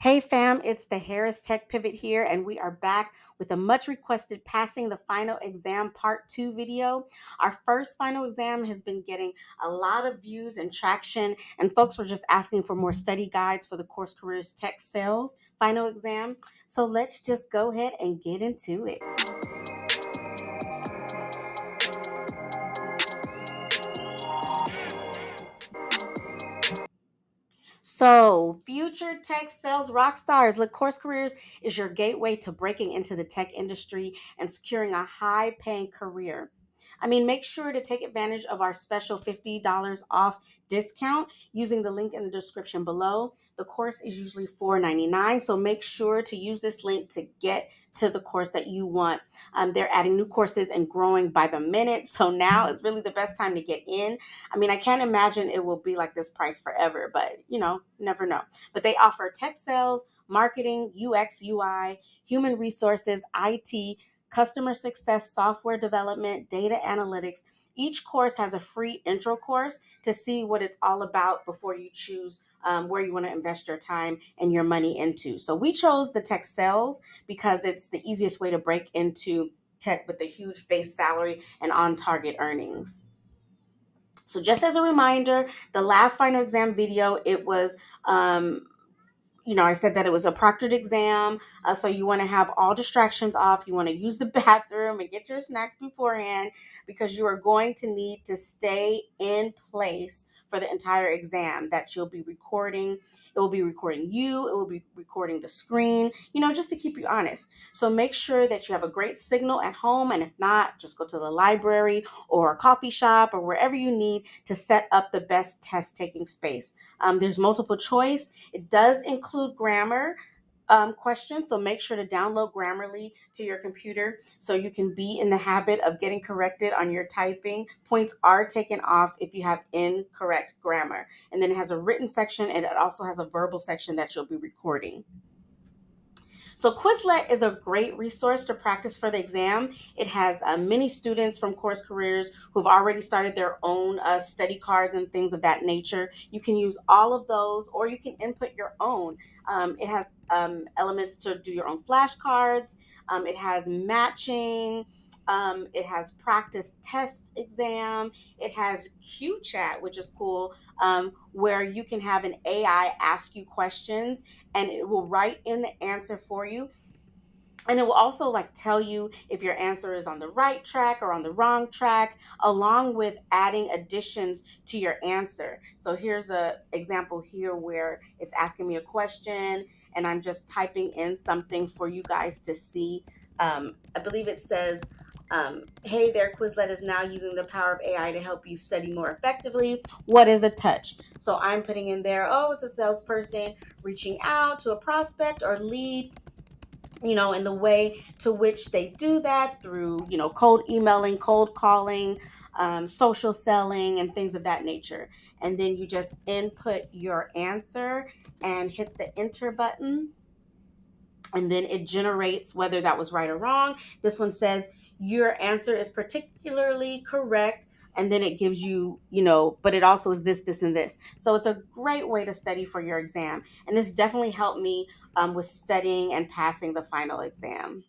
Hey fam, it's the Harris Tech Pivot here, and we are back with a much requested Passing the Final Exam Part 2 video. Our first final exam has been getting a lot of views and traction, and folks were just asking for more study guides for the CourseCareers Tech Sales final exam. So let's just go ahead and get into it. So, future tech sales rock stars. Look, CourseCareers is your gateway to breaking into the tech industry and securing a high paying career. Make sure to take advantage of our special $50 off discount using the link in the description below. The course is usually $4.99, so make sure to use this link to get to the course that you want. They're adding new courses and growing by the minute, so now is really the best time to get in. I can't imagine it will be like this price forever, but never know. But they offer tech sales, marketing, UX, UI, human resources, IT, customer success, software development, data analytics. Each course has a free intro course to see what it's all about before you choose where you want to invest your time and your money into. So we chose the tech sales because it's the easiest way to break into tech with a huge base salary and on target earnings. So just as a reminder, the last final exam video, it was, I said that it was a proctored exam. So you want to have all distractions off. You want to use the bathroom and get your snacks beforehand because you are going to need to stay in place for the entire exam that you'll be recording. It will be recording you. It will be recording the screen, just to keep you honest. So make sure that you have a great signal at home. And if not, just go to the library or a coffee shop or wherever you need to set up the best test taking space. There's multiple choice. It does include grammar questions, so make sure to download Grammarly to your computer so you can be in the habit of getting corrected on your typing. Points are taken off if you have incorrect grammar. And then it has a written section, and it also has a verbal section that you'll be recording. So Quizlet is a great resource to practice for the exam. It has many students from CourseCareers who've already started their own study cards and things of that nature. You can use all of those, or you can input your own. It has elements to do your own flashcards. It has matching. It has practice test exam. It has Q chat, which is cool, where you can have an AI ask you questions and it will write in the answer for you. And it will also tell you if your answer is on the right track or on the wrong track, along with adding additions to your answer. So here's an example here where it's asking me a question and I'm just typing in something for you guys to see. I believe it says, hey there, Quizlet is now using the power of AI to help you study more effectively. What is a touch? So I'm putting in there, oh, it's a salesperson reaching out to a prospect or lead, and the way to which they do that through, cold emailing, cold calling, social selling, and things of that nature. And then you just input your answer and hit the enter button. And then it generates whether that was right or wrong. This one says your answer is particularly correct. And then it gives you, but it also is this, this, and this. So it's a great way to study for your exam. And this definitely helped me with studying and passing the final exam.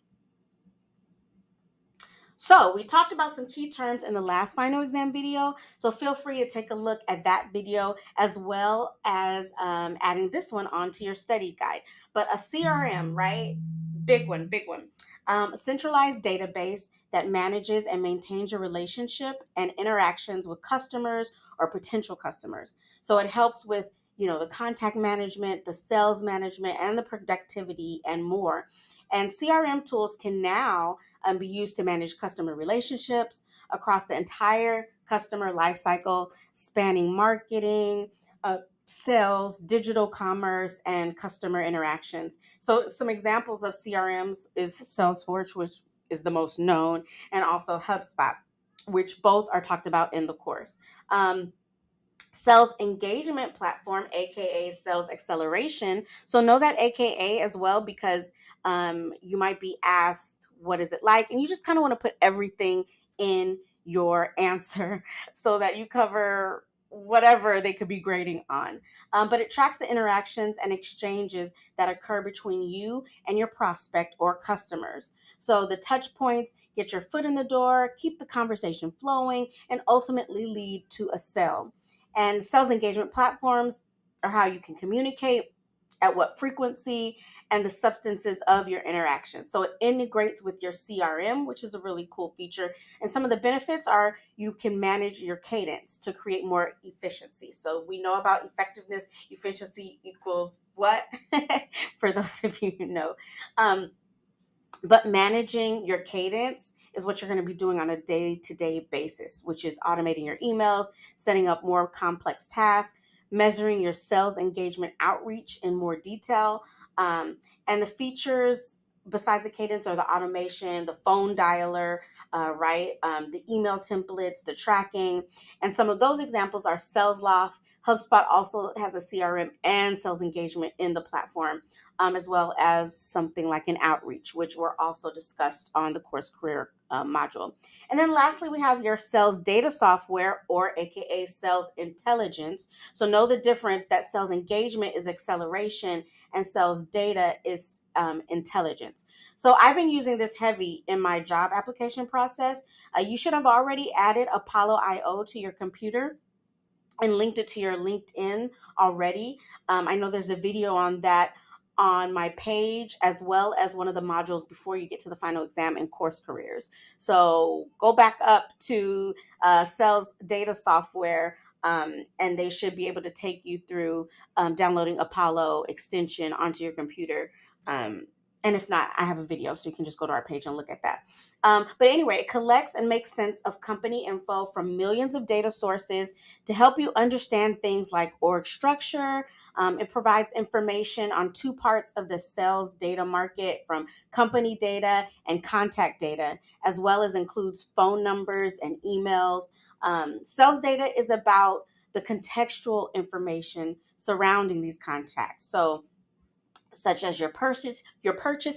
So we talked about some key terms in the last final exam video. So feel free to take a look at that video as well as adding this one onto your study guide. But a CRM, right? Big one, big one. A centralized database that manages and maintains your relationship and interactions with customers or potential customers. So it helps with the contact management, the sales management, and the productivity and more. And CRM tools can now be used to manage customer relationships across the entire customer lifecycle, spanning marketing, sales, digital commerce, and customer interactions. So some examples of CRMs is Salesforce, which is the most known, and also HubSpot, which both are talked about in the course. Sales engagement platform, aka sales acceleration. So know that aka as well, because you might be asked, what is it like? And you just kind of want to put everything in your answer so that you cover whatever they could be grading on. But it tracks the interactions and exchanges that occur between you and your prospect or customers. So the touch points get your foot in the door, keep the conversation flowing, and ultimately lead to a sale. And sales engagement platforms are how you can communicate, at what frequency, and the substances of your interaction. So it integrates with your CRM, which is a really cool feature. And some of the benefits are you can manage your cadence to create more efficiency. So we know about effectiveness, efficiency equals what? For those of you who know. Um, but managing your cadence is what you're going to be doing on a day-to-day basis, which is automating your emails, setting up more complex tasks, measuring your sales engagement outreach in more detail. And the features besides the cadence are the automation, the phone dialer, right? The email templates, the tracking. And some of those examples are SalesLoft. HubSpot also has a CRM and sales engagement in the platform, as well as something like an outreach, which were also discussed on the course career module. And then lastly, we have your sales data software, or AKA sales intelligence. So know the difference that sales engagement is acceleration and sales data is intelligence. So I've been using this heavy in my job application process. You should have already added Apollo IO to your computer and linked it to your LinkedIn already. I know there's a video on that on my page, as well as one of the modules before you get to the final exam in Course Careers. So go back up to sales data software, and they should be able to take you through downloading Apollo extension onto your computer. Um, and if not, I have a video, so you can just go to our page and look at that. But anyway, it collects and makes sense of company info from millions of data sources to help you understand things like org structure. It provides information on two parts of the sales data market, from company data and contact data, as well as includes phone numbers and emails. Sales data is about the contextual information surrounding these contacts. So such as your purchase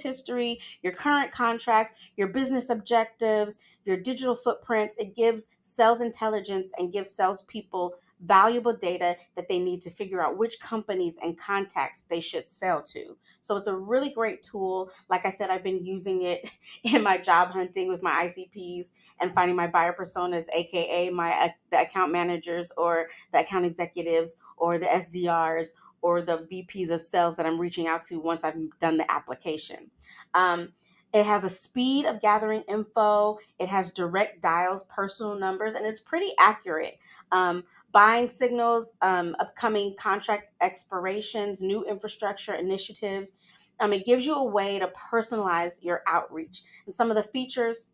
history, your current contracts, your business objectives, your digital footprints. It gives sales intelligence and gives salespeople valuable data that they need to figure out which companies and contacts they should sell to. So it's a really great tool. Like I said, I've been using it in my job hunting with my ICPs and finding my buyer personas, aka the account managers or the account executives or the SDRs or the VPs of sales that I'm reaching out to once I've done the application. It has a speed of gathering info. It has direct dials, personal numbers, and it's pretty accurate. Buying signals, upcoming contract expirations, new infrastructure initiatives. It gives you a way to personalize your outreach. And some of the features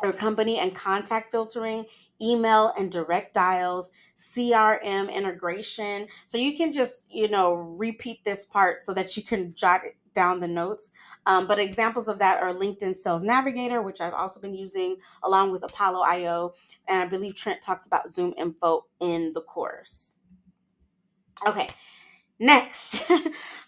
or company and contact filtering, email and direct dials, CRM integration. So you can just, repeat this part so that you can jot down the notes. But examples of that are LinkedIn Sales Navigator, which I've also been using, along with Apollo IO. And I believe Trent talks about Zoom Info in the course. Okay, next,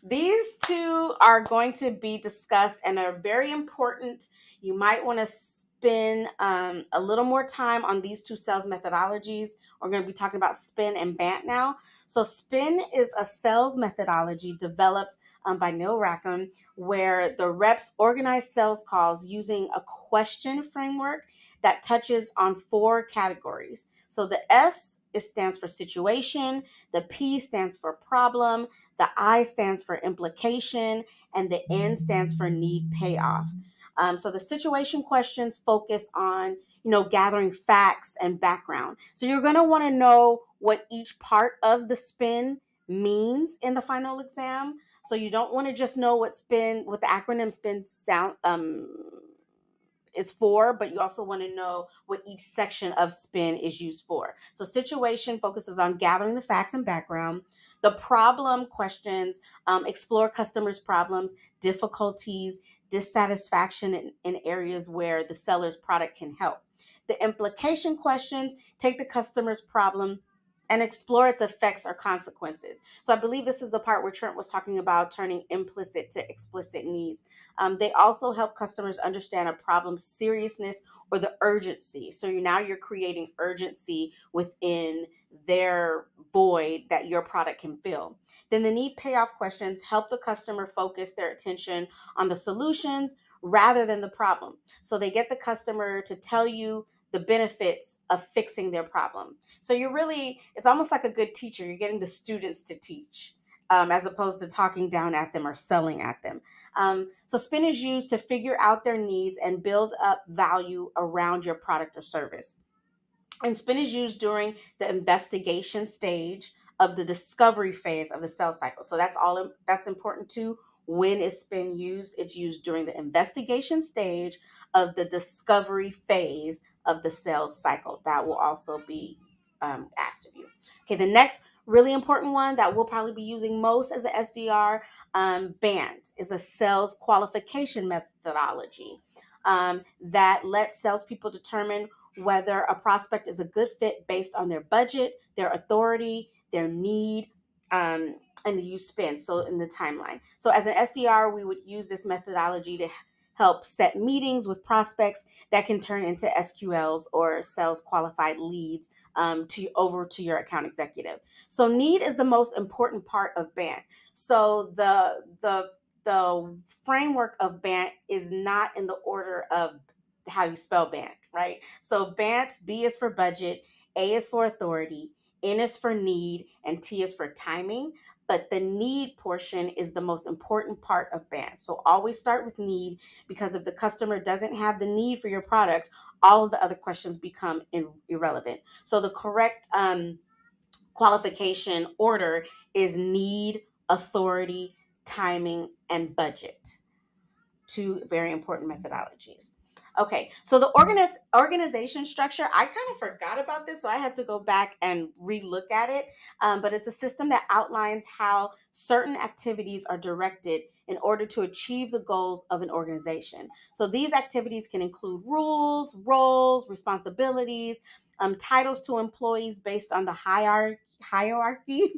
these two are going to be discussed and are very important. You might want to spend a little more time on these two sales methodologies. We're going to be talking about SPIN and BANT now. So SPIN is a sales methodology developed by Neil Rackham, where the reps organize sales calls using a question framework that touches on four categories. So the S, it stands for situation, the P stands for problem, the I stands for implication, and the N stands for need payoff. So the situation questions focus on, gathering facts and background. So you're going to want to know what each part of the SPIN means in the final exam. So you don't want to just know what the acronym SPIN sound is for, but you also want to know what each section of SPIN is used for. So situation focuses on gathering the facts and background. The problem questions explore customers' problems, difficulties, dissatisfaction in areas where the seller's product can help. The implication questions take the customer's problem and explore its effects or consequences. So I believe this is the part where Trent was talking about turning implicit to explicit needs. They also help customers understand a problem's seriousness or the urgency. So now you're creating urgency within their void that your product can fill. Then the need payoff questions help the customer focus their attention on the solutions rather than the problem. So they get the customer to tell you the benefits of fixing their problem. So it's almost like a good teacher. You're getting the students to teach, as opposed to talking down at them or selling at them. So spin is used to figure out their needs and build up value around your product or service. And spin is used during the investigation stage of the discovery phase of the sales cycle. So that's important too. When is spin used? It's used during the investigation stage of the discovery phase of the sales cycle. That will also be asked of you. Okay, the next really important one that we'll probably be using most as an SDR, BANT, is a sales qualification methodology that lets salespeople determine whether a prospect is a good fit based on their budget, their authority, their need, and the use spin. So in the timeline. So as an SDR, we would use this methodology to help set meetings with prospects that can turn into SQLs or sales qualified leads to your account executive. So need is the most important part of BANT. So the framework of BANT is not in the order of how you spell BANT, right? So BANT, B is for budget, A is for authority, N is for need, and T is for timing. But the need portion is the most important part of BANT. So always start with need, because if the customer doesn't have the need for your product, all of the other questions become irrelevant. So the correct qualification order is need, authority, timing, and budget. Two very important methodologies. Okay, so the organization structure, I kind of forgot about this, so I had to go back and relook at it. But it's a system that outlines how certain activities are directed in order to achieve the goals of an organization. So these activities can include rules, roles, responsibilities, titles to employees based on the hierarchy,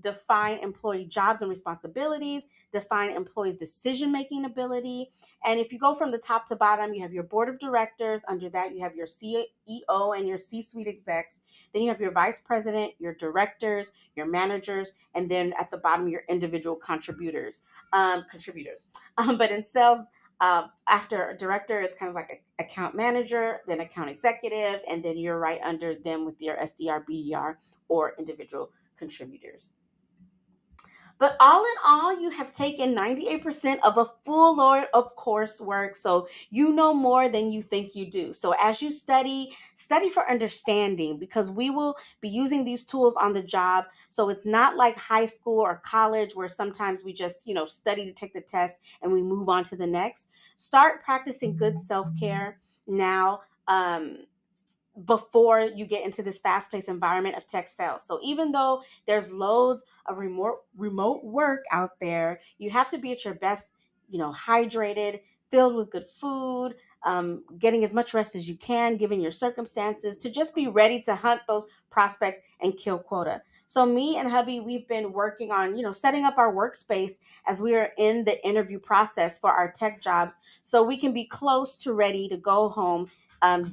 define employee jobs and responsibilities, define employees' decision-making ability. And if you go from the top to bottom, you have your board of directors. Under that, you have your CEO and your C-suite execs. Then you have your vice president, your directors, your managers, and then at the bottom, your individual contributors. But in sales, after a director, it's kind of like an account manager, then account executive, and then you're right under them with your SDR, BDR, or individual contributors. But all in all, you have taken 98% of a full load of coursework. So you know more than you think you do. So as you study for understanding, because we will be using these tools on the job. So it's not like high school or college where sometimes we just, study to take the test and we move on to the next. Start practicing good self-care now. Before you get into this fast-paced environment of tech sales. So even though there's loads of remote work out there, you have to be at your best, hydrated, filled with good food, getting as much rest as you can, given your circumstances, to just be ready to hunt those prospects and kill quota. So me and hubby, we've been working on, setting up our workspace as we are in the interview process for our tech jobs, so we can be close to ready to go home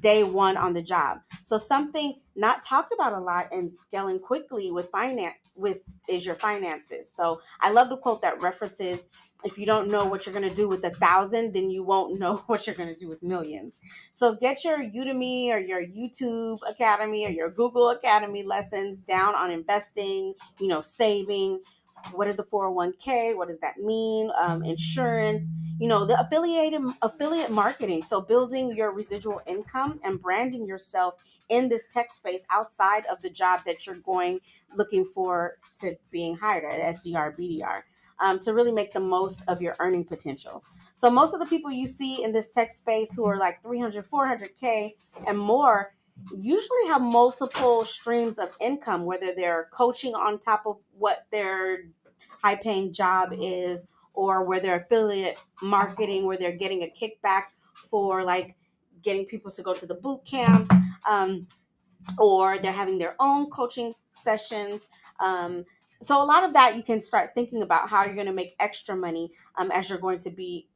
day one on the job. So something not talked about a lot in scaling quickly is your finances. So I love the quote that references, if you don't know what you're going to do with 1,000, then you won't know what you're going to do with millions. So get your Udemy or your YouTube Academy or your Google Academy lessons down on investing, saving. What is a 401k? What does that mean? Insurance, the affiliate marketing. So building your residual income and branding yourself in this tech space outside of the job that you're looking for to being hired at SDR, BDR. To really make the most of your earning potential. So most of the people you see in this tech space who are like 300, 400K and more usually have multiple streams of income, whether they're coaching on top of what their high paying job is, or where they're affiliate marketing, where they're getting a kickback for like getting people to go to the boot camps, or they're having their own coaching sessions. Um, so a lot of that you can start thinking about how you're going to make extra money as you're going to be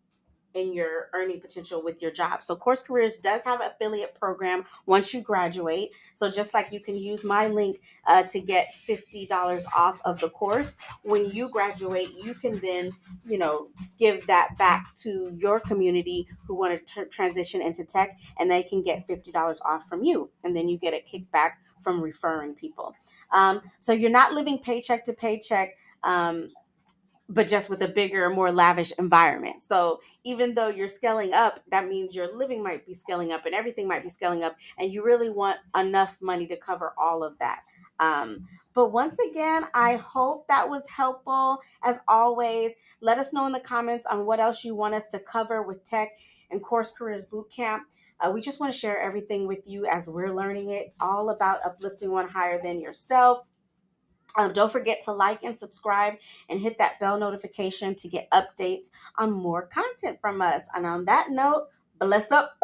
in your earning potential with your job. So Course Careers does have an affiliate program once you graduate. So just like you can use my link to get $50 off of the course, when you graduate, you can then, give that back to your community who want to transition into tech, and they can get $50 off from you. And then you get a kickback from referring people. So you're not living paycheck to paycheck. But just with a bigger, more lavish environment. So even though you're scaling up, that means your living might be scaling up and everything might be scaling up, and you really want enough money to cover all of that. But once again, I hope that was helpful. As always, let us know in the comments on what else you want us to cover with tech and Course Careers Bootcamp. We just want to share everything with you as we're learning it, all about uplifting one higher than yourself. Don't forget to like and subscribe and hit that bell notification to get updates on more content from us. And on that note, bless up.